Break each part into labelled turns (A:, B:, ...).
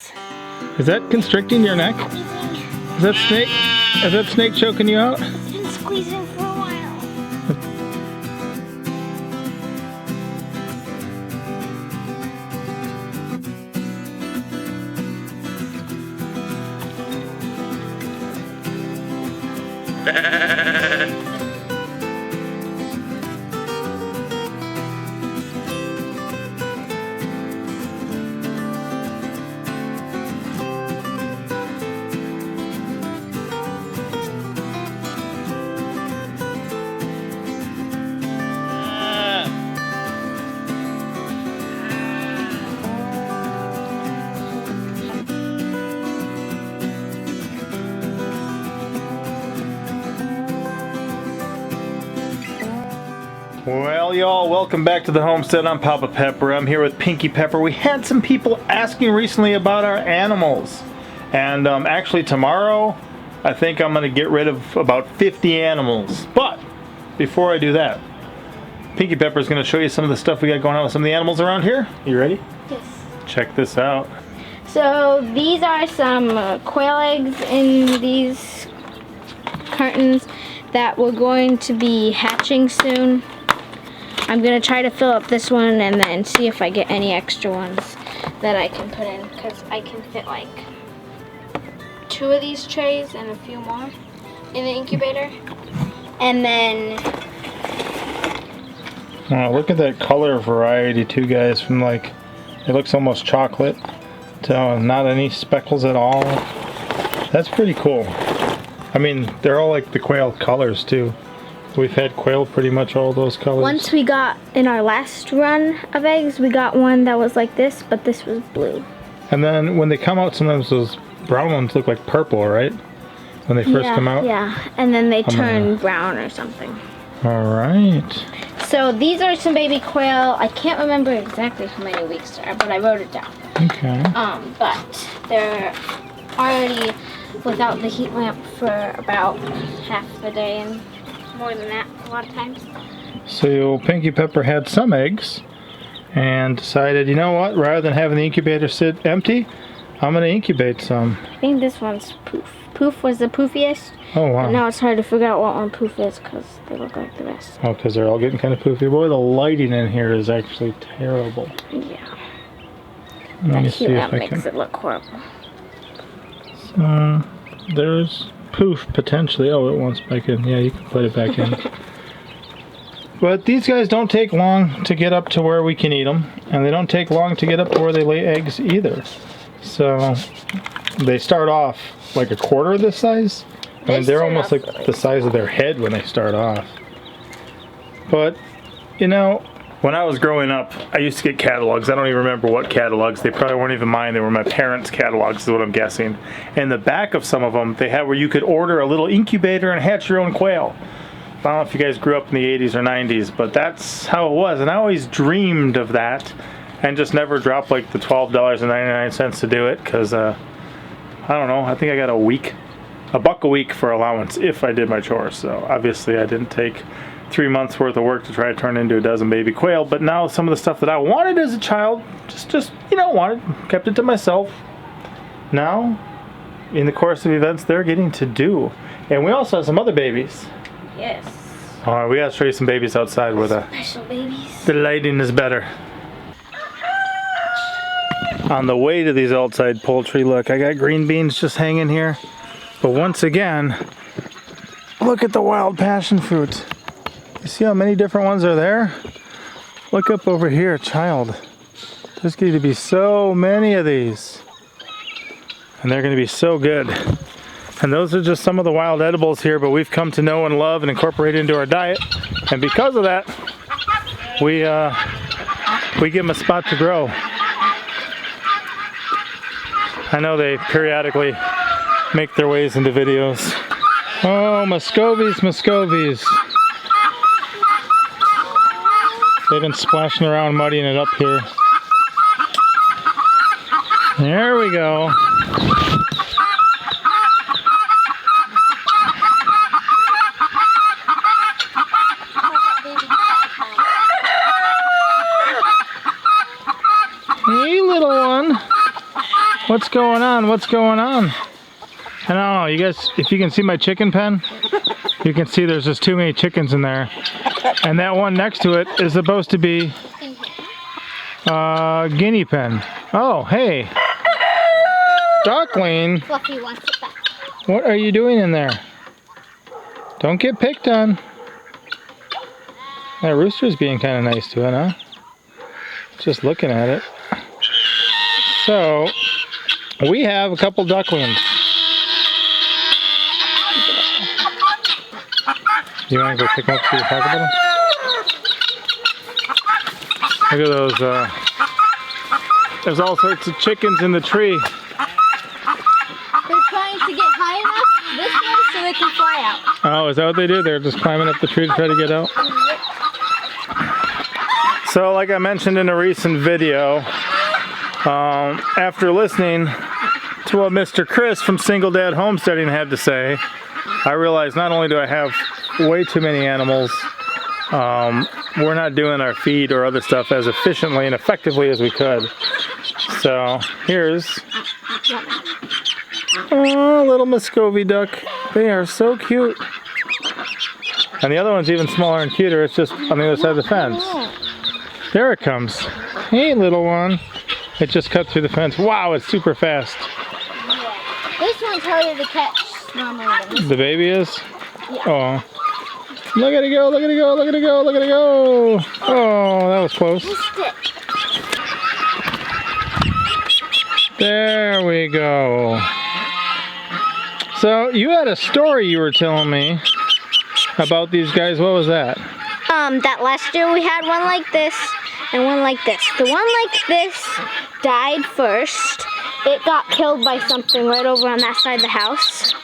A: Is that constricting your neck? Is that snake choking you out?
B: It's been squeezing for a while.
A: Well, y'all, welcome back to the homestead. I'm Papa Pepper. I'm here with Pinkie-Pepper. We had some people asking recently about our animals. And actually tomorrow, I think I'm going to get rid of about 50 animals. But before I do that, Pinkie-Pepper is going to show you some of the stuff we got going on with some of the animals around here. You ready?
B: Yes.
A: Check this out.
B: So these are some quail eggs in these cartons that we're going to be hatching soon. I'm going to try to fill up this one and then see if I get any extra ones that I can put in, because I can fit like 2 of these trays and a few more in the incubator. And then
A: Oh, look at that color variety too, guys. From like, it looks almost chocolate to not any speckles at all. That's pretty cool. I mean, they're all like the quail colors too. We've had quail pretty much all those colors.
B: once we got, in our last run of eggs, we got one that was like this, but this was blue.
A: And then when they come out, sometimes those brown ones look like purple, right? When they first come out?
B: Yeah, and then they turn brown or something.
A: All right.
B: So these are some baby quail. I can't remember exactly how many weeks they are, but I wrote it down.
A: Okay.
B: But they're already without the heat lamp for about half the day and more than that a lot of times.
A: So Pinkie-Pepper had some eggs and decided, you know what, rather than having the incubator sit empty, I'm going to incubate some.
B: I think this one's Poof. Poof was the poofiest.
A: Oh, wow.
B: But now it's hard to figure out what one Poof is because they look like the rest.
A: Oh, because they're all getting kind of poofy. Boy, the lighting in here is actually terrible.
B: Yeah.
A: Let me
B: That
A: see
B: heat
A: if
B: lamp
A: I
B: makes
A: can.
B: it look horrible.
A: There's Poof potentially. Oh, it wants back in. Yeah, you can put it back in. But these guys don't take long to get up to where we can eat them, and they don't take long to get up to where they lay eggs either. So they start off like a quarter of this size. I mean, they're almost like the size of their head when they start off. But, you know, when I was growing up, I used to get catalogs. I don't even remember what catalogs. They probably weren't even mine. They were my parents' catalogs is what I'm guessing. And the back of some of them, they had where you could order a little incubator and hatch your own quail. I don't know if you guys grew up in the 80s or 90s, but that's how it was. And I always dreamed of that and just never dropped like the $12.99 to do it because, I don't know, I think I got $1 a week for allowance if I did my chores. So obviously I didn't take 3 months worth of work to try to turn into a dozen baby quail. But now some of the stuff that I wanted as a child, just kept it to myself. Now, in the course of events, they're getting to do. And we also have some other babies.
B: Yes.
A: All right, we gotta show you some babies outside where
B: Special babies.
A: the lighting is better. On the way to these outside poultry, look, I got green beans just hanging here. But once again, look at the wild passion fruit. You see how many different ones are there? Look up over here, child. There's going to be so many of these. And they're going to be so good. And those are just some of the wild edibles here, but we've come to know and love and incorporate into our diet. And because of that, we give them a spot to grow. I know they periodically make their ways into videos. Oh, Muscovies. They've been splashing around, muddying it up here. There we go. What's going on? What's going on? I don't know, you guys, if you can see my chicken pen, you can see there's just too many chickens in there. And that one next to it is supposed to be guinea pen. Oh, hey. Duckling.
B: Fluffy wants it back.
A: What are you doing in there? Don't get picked on. That rooster's being kind of nice to it, huh? Just looking at it. So, we have a couple ducklings. You want to go pick them up so you talk about them? Look at those, there's all sorts of chickens in the tree.
B: They're trying to get high enough this way so they can fly out.
A: Oh, is that what they do? They're just climbing up the tree to try to get out? So, like I mentioned in a recent video, after listening to what Mr. Chris from Single Dad Homesteading had to say, I realized not only do I have way too many animals, we're not doing our feed or other stuff as efficiently and effectively as we could. So here's a little Muscovy duck. They are so cute. And the other one's even smaller and cuter. It's just on the other side of the fence. There it comes. Hey, little one. It just cut through the fence. Wow, it's super fast.
B: Yeah. This one's harder to catch normally than this.
A: The baby is?
B: Yeah.
A: Oh. Look at it go, look at it go, look at it go, look at it go. Oh, that was close. There we go. So, you had a story you were telling me about these guys. What was that?
B: That last year we had one like this and one like this. The one like this died first. It got killed by something right over on that side of the house.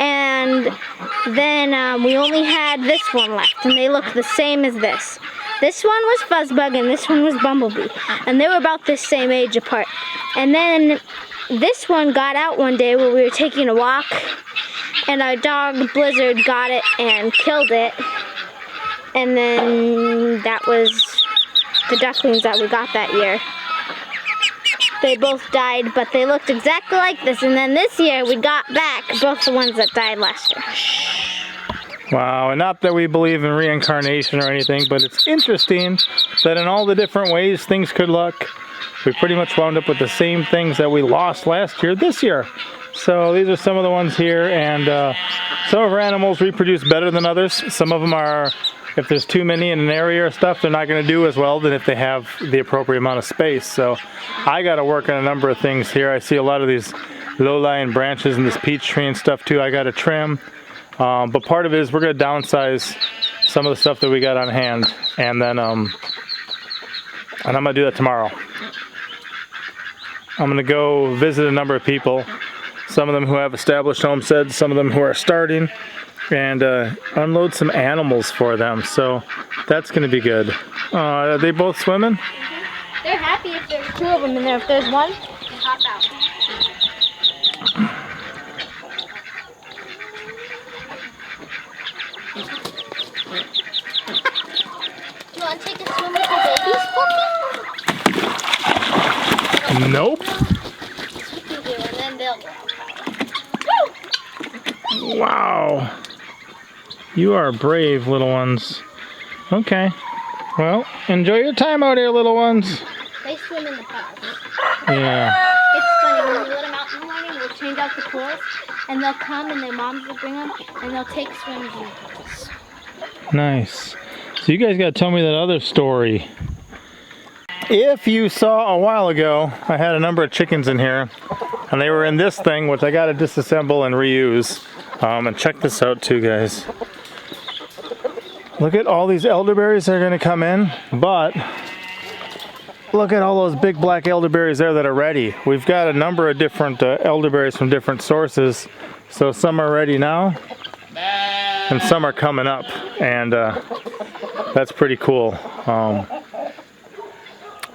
B: And then we only had this one left, and they look the same as this. This one was Fuzzbug, and this one was Bumblebee. And they were about the same age apart. And then this one got out one day where we were taking a walk, and our dog Blizzard got it and killed it. And then that was the ducklings that we got that year. They both died, but they looked exactly like this. And then this year we got back both the ones that died last year.
A: Wow, and not that we believe in reincarnation or anything, but it's interesting that in all the different ways things could look, we pretty much wound up with the same things that we lost last year this year. So these are some of the ones here, and some of our animals reproduce better than others. Some of them are, if there's too many in an area or stuff, they're not going to do as well than if they have the appropriate amount of space. So I got to work on a number of things here. I see a lot of these low-lying branches and this peach tree and stuff too I got to trim. But part of it is we're going to downsize some of the stuff that we got on hand, and then I'm going to do that tomorrow. I'm going to go visit a number of people, some of them who have established homesteads, some of them who are starting, and unload some animals for them. So that's going to be good. Are they both swimming?
B: They're happy if there's two of them in there. If there's one, they hop out. Do you want to take a swim with the babies, Puppy?
A: Nope.
B: Yes, we can do, and then they'll go out.
A: Wow. You are brave, little ones. Okay. Well, enjoy your time out here, little ones.
B: They swim in the pods.
A: Yeah.
B: It's funny, when we let them out in the morning, we'll change out the pools, and they'll come and their moms will bring them, and they'll take swims in the pools.
A: Nice. So you guys got to tell me that other story. If you saw a while ago, I had a number of chickens in here, and they were in this thing, which I got to disassemble and reuse. And check this out too, guys. Look at all these elderberries that are going to come in, but look at all those big black elderberries there that are ready. We've got a number of different elderberries from different sources. So some are ready now, and some are coming up, and that's pretty cool.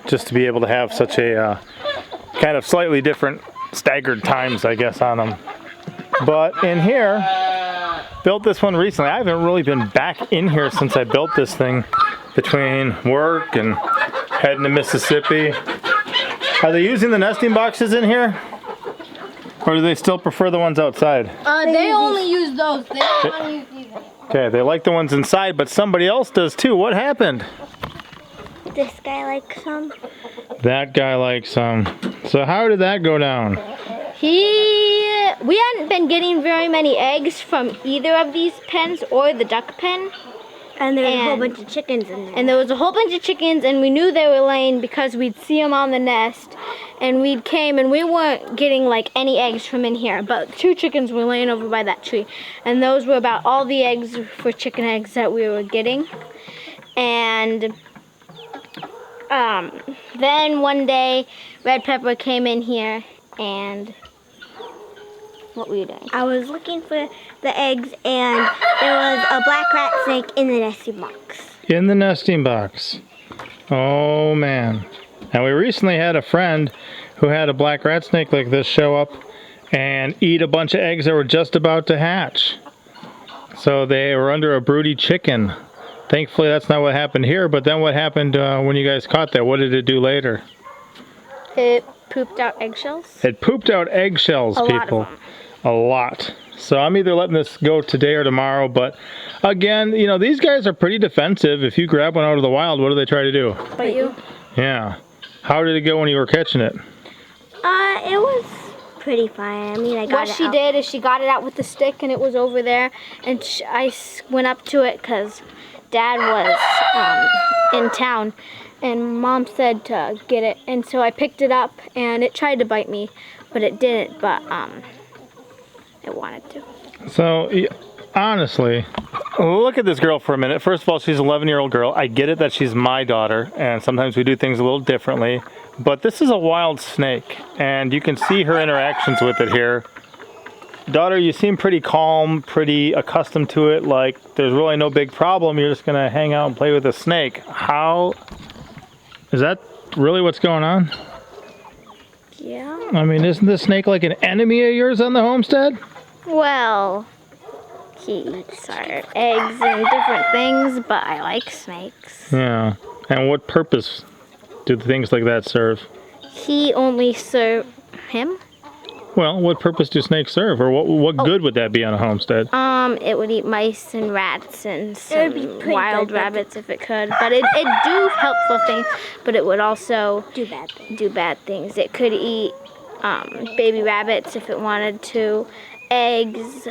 A: Just to be able to have such a kind of slightly different staggered times, I guess, on them. But in here, built this one recently. I haven't really been back in here since I built this thing, between work and heading to Mississippi. Are they using the nesting boxes in here? Or do they still prefer the ones outside?
B: They only use those. They don't want to use these anymore.
A: Okay, they like the ones inside, but somebody else does too. What happened?
C: This guy likes some.
A: That guy likes some. So how did that go down?
B: We hadn't been getting very many eggs from either of these pens or the duck pen.
C: And there's a whole bunch of chickens in there.
B: And there was a whole bunch of chickens, and we knew they were laying because we'd see them on the nest. And we came, and we weren't getting like any eggs from in here, but 2 chickens were laying over by that tree. And those were about all the eggs for chicken eggs that we were getting. And then one day, Red Pepper came in here, and what were you doing?
C: I was looking for the eggs, and there was a black rat snake in the nesting box.
A: In the nesting box. Oh man. Now we recently had a friend who had a black rat snake like this show up and eat a bunch of eggs that were just about to hatch. So they were under a broody chicken. Thankfully that's not what happened here, but then what happened when you guys caught that? What did it do later?
B: It pooped out eggshells.
A: It pooped out eggshells, people.
B: Lot of them.
A: A lot. So I'm either letting this go today or tomorrow, but again, you know, these guys are pretty defensive. If you grab one out of the wild, what do they try to do?
B: Bite you?
A: Yeah. How did it go when you were catching it?
C: It was pretty fine. I mean, I got
B: What
C: it
B: she
C: out.
B: did is she got it out with the stick, and it was over there, and I went up to it because Dad was in town, and Mom said to get it, and so I picked it up, and it tried to bite me, but it didn't, but it wanted to.
A: So, honestly, look at this girl for a minute. First of all, she's an 11-year-old girl. I get it that she's my daughter, and sometimes we do things a little differently, but this is a wild snake, and you can see her interactions with it here. Daughter, you seem pretty calm, pretty accustomed to it, like there's really no big problem. You're just going to hang out and play with a snake. How? Is that really what's going on?
B: Yeah.
A: I mean, isn't this snake like an enemy of yours on the homestead?
B: Well, he eats our eggs and different things, but I like snakes.
A: Yeah. And what purpose do things like that serve?
B: He only serve him.
A: Well, what purpose do snakes serve, or what good would that be on a homestead?
B: It would eat mice and rats and
C: It would be
B: some
C: pretty
B: wild
C: good, but-
B: rabbits if it could. But it do helpful things, but it would also
C: Do bad things.
B: do bad things. It could eat baby rabbits if it wanted to, eggs,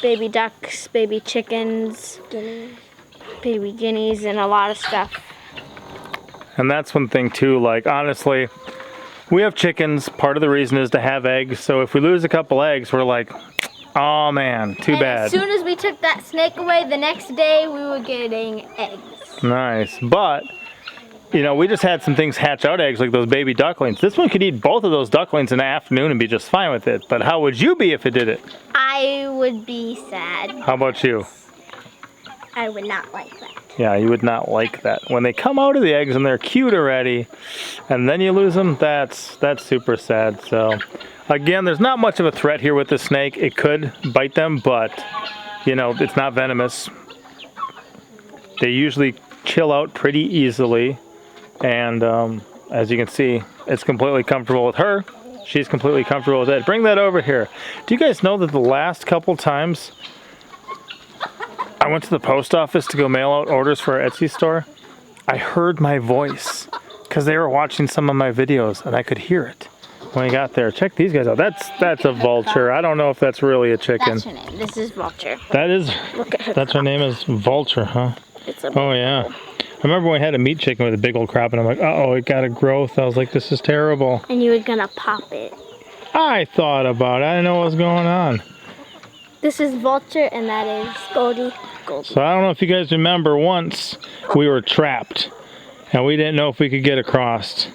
B: baby ducks, baby chickens,
C: Guineas.
B: baby guineas, and a lot of stuff.
A: And that's one thing too, like honestly, we have chickens. Part of the reason is to have eggs. So if we lose a couple eggs, we're like, oh man, too
B: And
A: bad.
B: as soon as we took that snake away, the next day we were getting eggs.
A: Nice. But, you know, we just had some things hatch out eggs like those baby ducklings. This one could eat both of those ducklings in the afternoon and be just fine with it. But how would you be if it did it?
B: I would be sad.
A: How about you?
C: I would not like that.
A: Yeah, you would not like that. When they come out of the eggs and they're cute already, and then you lose them, that's super sad. So, again, there's not much of a threat here with the snake. It could bite them, but, you know, it's not venomous. They usually chill out pretty easily, and as you can see, it's completely comfortable with her. She's completely comfortable with it. Bring that over here. Do you guys know that the last couple times I went to the post office to go mail out orders for our Etsy store, I heard my voice because they were watching some of my videos and I could hear it when I got there. Check these guys out. That's a vulture. I don't know if that's really a chicken.
B: That's her name. This is Vulture.
A: That is,
B: Look at her.
A: that's her name is Vulture, huh?
B: It's a
A: Oh yeah. I remember when I had a meat chicken with a big old crop and I'm like, uh-oh, it got a growth. I was like, this is terrible.
B: And you were gonna pop it.
A: I thought about it. I didn't know what was going on.
B: This is Vulture, and that is Goldie.
A: So I don't know if you guys remember, once we were trapped and we didn't know if we could get across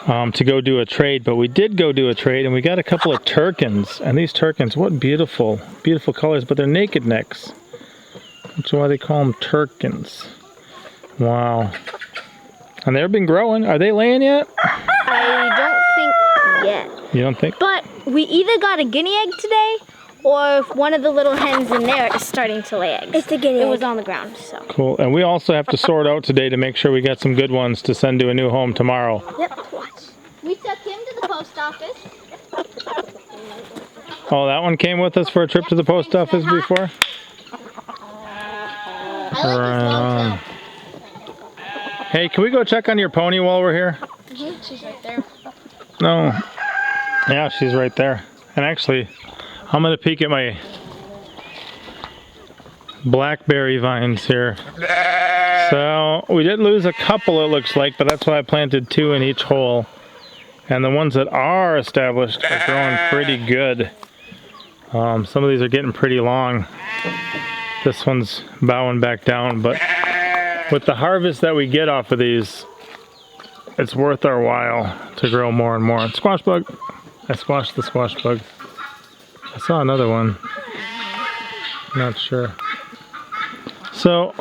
A: to go do a trade, but we did go do a trade and we got a couple of turkins. And these turkins, what beautiful, beautiful colors, but they're naked necks. That's why they call them turkins. Wow. And they've been growing. Are they laying yet?
B: I don't think yet.
A: You don't think?
B: But we either got a guinea egg today, or if one of the little hens in there is starting to lay eggs.
C: It's a guinea
B: It was
C: egg.
B: on the ground, so.
A: Cool. And we also have to sort out today to make sure we got some good ones to send to a new home tomorrow.
C: Yep. Watch.
B: We took him to the post office.
A: Oh, that one came with us for a trip to the post office before?
B: I like his
A: Hey, can we go check on your pony while we're here?
B: She's right there.
A: No. Yeah, she's right there. And actually, I'm gonna peek at my blackberry vines here. So we did lose a couple, it looks like, but that's why I planted 2 in each hole. And the ones that are established are growing pretty good. Some of these are getting pretty long. This one's bowing back down, but with the harvest that we get off of these, it's worth our while to grow more and more. Squash bug. I squashed the squash bug. I saw another one. Not sure. So,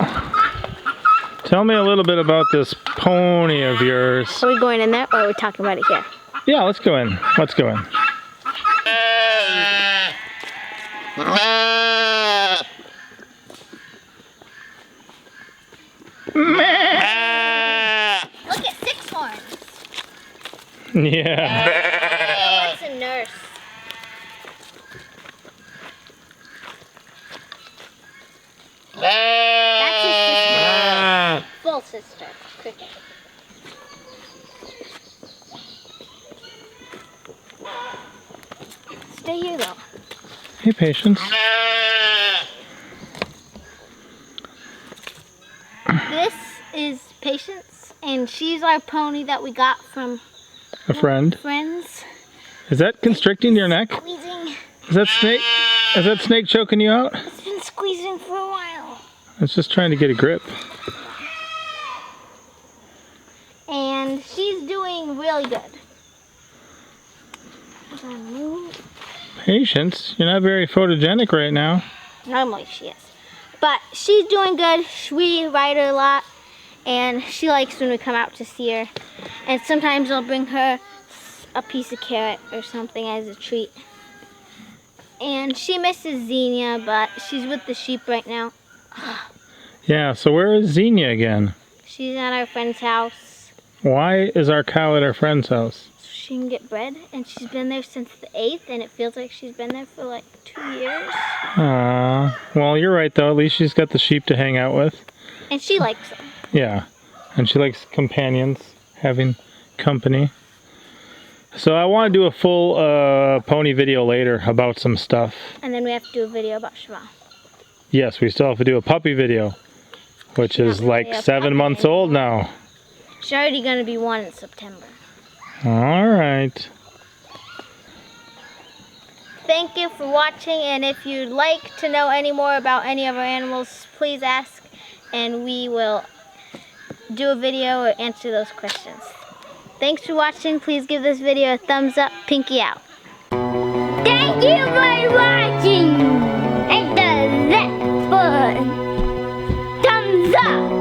A: tell me a little bit about this pony of yours.
B: Are we going in there or are we talking about it here?
A: Yeah, let's go in. Let's go in.
B: Look at 6 horns.
A: Yeah.
B: That's a nurse. That's his sister. Full sister. Cricket. Stay here though.
A: Hey, Patience.
B: This is Patience, and she's our pony that we got from
A: A friend.
B: friends.
A: Is that constricting your neck?
B: Squeezing.
A: Is that snake choking you out?
B: It's been squeezing for a while.
A: It's just trying to get a grip.
B: And she's doing really good.
A: Patience, you're not very photogenic right now.
B: Normally she is. But she's doing good. We ride her a lot. And she likes when we come out to see her. And sometimes I'll bring her a piece of carrot or something as a treat. And she misses Xenia, but she's with the sheep right now.
A: Yeah, so where is Xenia again?
B: She's at our friend's house.
A: Why is our cow at our friend's house?
B: So she can get bread. And she's been there since the 8th. And it feels like she's been there for like 2 years.
A: Well, you're right though. At least she's got the sheep to hang out with.
B: And she likes them.
A: Yeah, and she likes companions, having company. So I want to do a full pony video later about some stuff.
B: And then we have to do a video about Siobhan.
A: Yes, we still have to do a puppy video, which is like 7 months old now.
B: She's already going to be 1 in September.
A: All right.
B: Thank you for watching, and if you'd like to know any more about any of our animals, please ask, and we will do a video or answer those questions. Thanks for watching. Please give this video a thumbs up. Pinky out. Thank you for watching. And the left one. Thumbs up.